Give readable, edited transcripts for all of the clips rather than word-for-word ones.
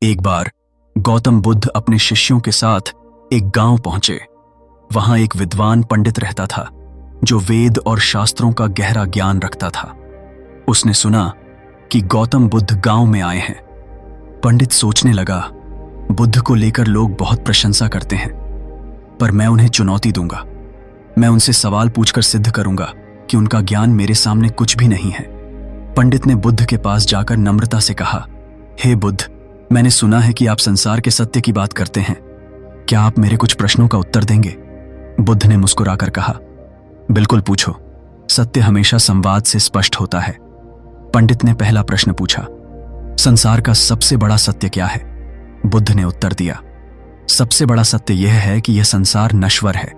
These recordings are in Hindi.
एक बार गौतम बुद्ध अपने शिष्यों के साथ एक गांव पहुंचे। वहां एक विद्वान पंडित रहता था जो वेद और शास्त्रों का गहरा ज्ञान रखता था। उसने सुना कि गौतम बुद्ध गांव में आए हैं। पंडित सोचने लगा, बुद्ध को लेकर लोग बहुत प्रशंसा करते हैं, पर मैं उन्हें चुनौती दूंगा। मैं उनसे सवाल पूछकर सिद्ध करूंगा कि उनका ज्ञान मेरे सामने कुछ भी नहीं है। पंडित ने बुद्ध के पास जाकर नम्रता से कहा, हे बुद्ध, मैंने सुना है कि आप संसार के सत्य की बात करते हैं। क्या आप मेरे कुछ प्रश्नों का उत्तर देंगे? बुद्ध ने मुस्कुराकर कहा, बिल्कुल पूछो। सत्य हमेशा संवाद से स्पष्ट होता है। पंडित ने पहला प्रश्न पूछा, संसार का सबसे बड़ा सत्य क्या है? बुद्ध ने उत्तर दिया, सबसे बड़ा सत्य यह है कि यह संसार नश्वर है।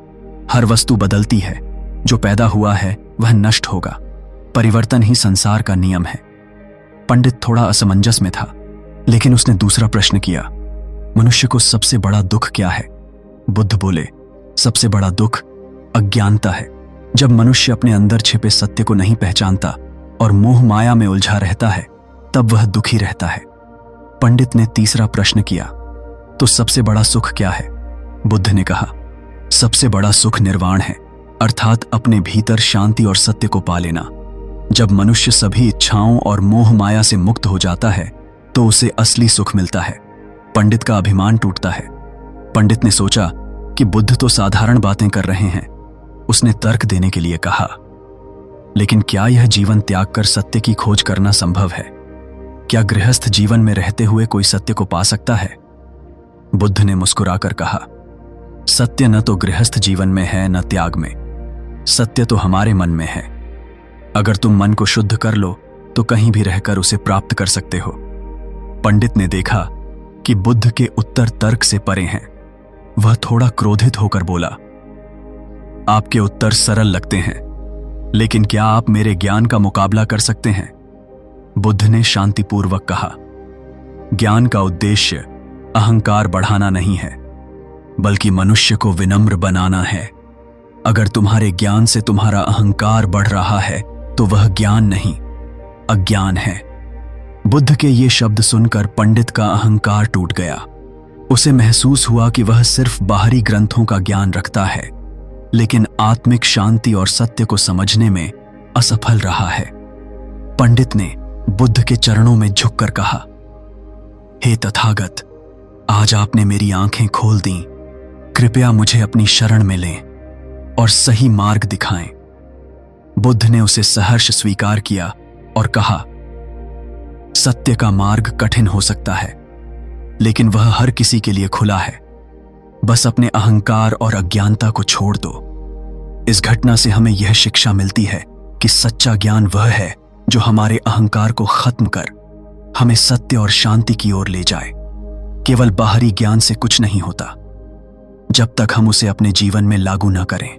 हर वस्तु बदलती है। जो पैदा हुआ है वह नष्ट होगा। परिवर्तन ही संसार का नियम है। पंडित थोड़ा असमंजस में था, लेकिन उसने दूसरा प्रश्न किया, मनुष्य को सबसे बड़ा दुख क्या है? बुद्ध बोले, सबसे बड़ा दुख अज्ञानता है। जब मनुष्य अपने अंदर छिपे सत्य को नहीं पहचानता और मोह माया में उलझा रहता है, तब वह दुखी रहता है। पंडित ने तीसरा प्रश्न किया, तो सबसे बड़ा सुख क्या है? बुद्ध ने कहा, सबसे बड़ा सुख निर्वाण है, अर्थात अपने भीतर शांति और सत्य को पा लेना। जब मनुष्य सभी इच्छाओं और मोह माया से मुक्त हो जाता है तो उसे असली सुख मिलता है। पंडित का अभिमान टूटता है। पंडित ने सोचा कि बुद्ध तो साधारण बातें कर रहे हैं। उसने तर्क देने के लिए कहा, लेकिन क्या यह जीवन त्याग कर सत्य की खोज करना संभव है? क्या गृहस्थ जीवन में रहते हुए कोई सत्य को पा सकता है? बुद्ध ने मुस्कुराकर कहा, सत्य न तो गृहस्थ जीवन में है न त्याग में। सत्य तो हमारे मन में है। अगर तुम मन को शुद्ध कर लो तो कहीं भी रहकर उसे प्राप्त कर सकते हो। पंडित ने देखा कि बुद्ध के उत्तर तर्क से परे हैं। वह थोड़ा क्रोधित होकर बोला, आपके उत्तर सरल लगते हैं, लेकिन क्या आप मेरे ज्ञान का मुकाबला कर सकते हैं? बुद्ध ने शांतिपूर्वक कहा, ज्ञान का उद्देश्य अहंकार बढ़ाना नहीं है, बल्कि मनुष्य को विनम्र बनाना है। अगर तुम्हारे ज्ञान से तुम्हारा अहंकार बढ़ रहा है तो वह ज्ञान नहीं, अज्ञान है। बुद्ध के ये शब्द सुनकर पंडित का अहंकार टूट गया। उसे महसूस हुआ कि वह सिर्फ बाहरी ग्रंथों का ज्ञान रखता है, लेकिन आत्मिक शांति और सत्य को समझने में असफल रहा है। पंडित ने बुद्ध के चरणों में झुककर कहा, हे तथागत, आज आपने मेरी आंखें खोल दी। कृपया मुझे अपनी शरण में लें और सही मार्ग दिखाएं। बुद्ध ने उसे सहर्ष स्वीकार किया और कहा, सत्य का मार्ग कठिन हो सकता है, लेकिन वह हर किसी के लिए खुला है। बस अपने अहंकार और अज्ञानता को छोड़ दो। इस घटना से हमें यह शिक्षा मिलती है कि सच्चा ज्ञान वह है जो हमारे अहंकार को खत्म कर हमें सत्य और शांति की ओर ले जाए। केवल बाहरी ज्ञान से कुछ नहीं होता जब तक हम उसे अपने जीवन में लागू न करें।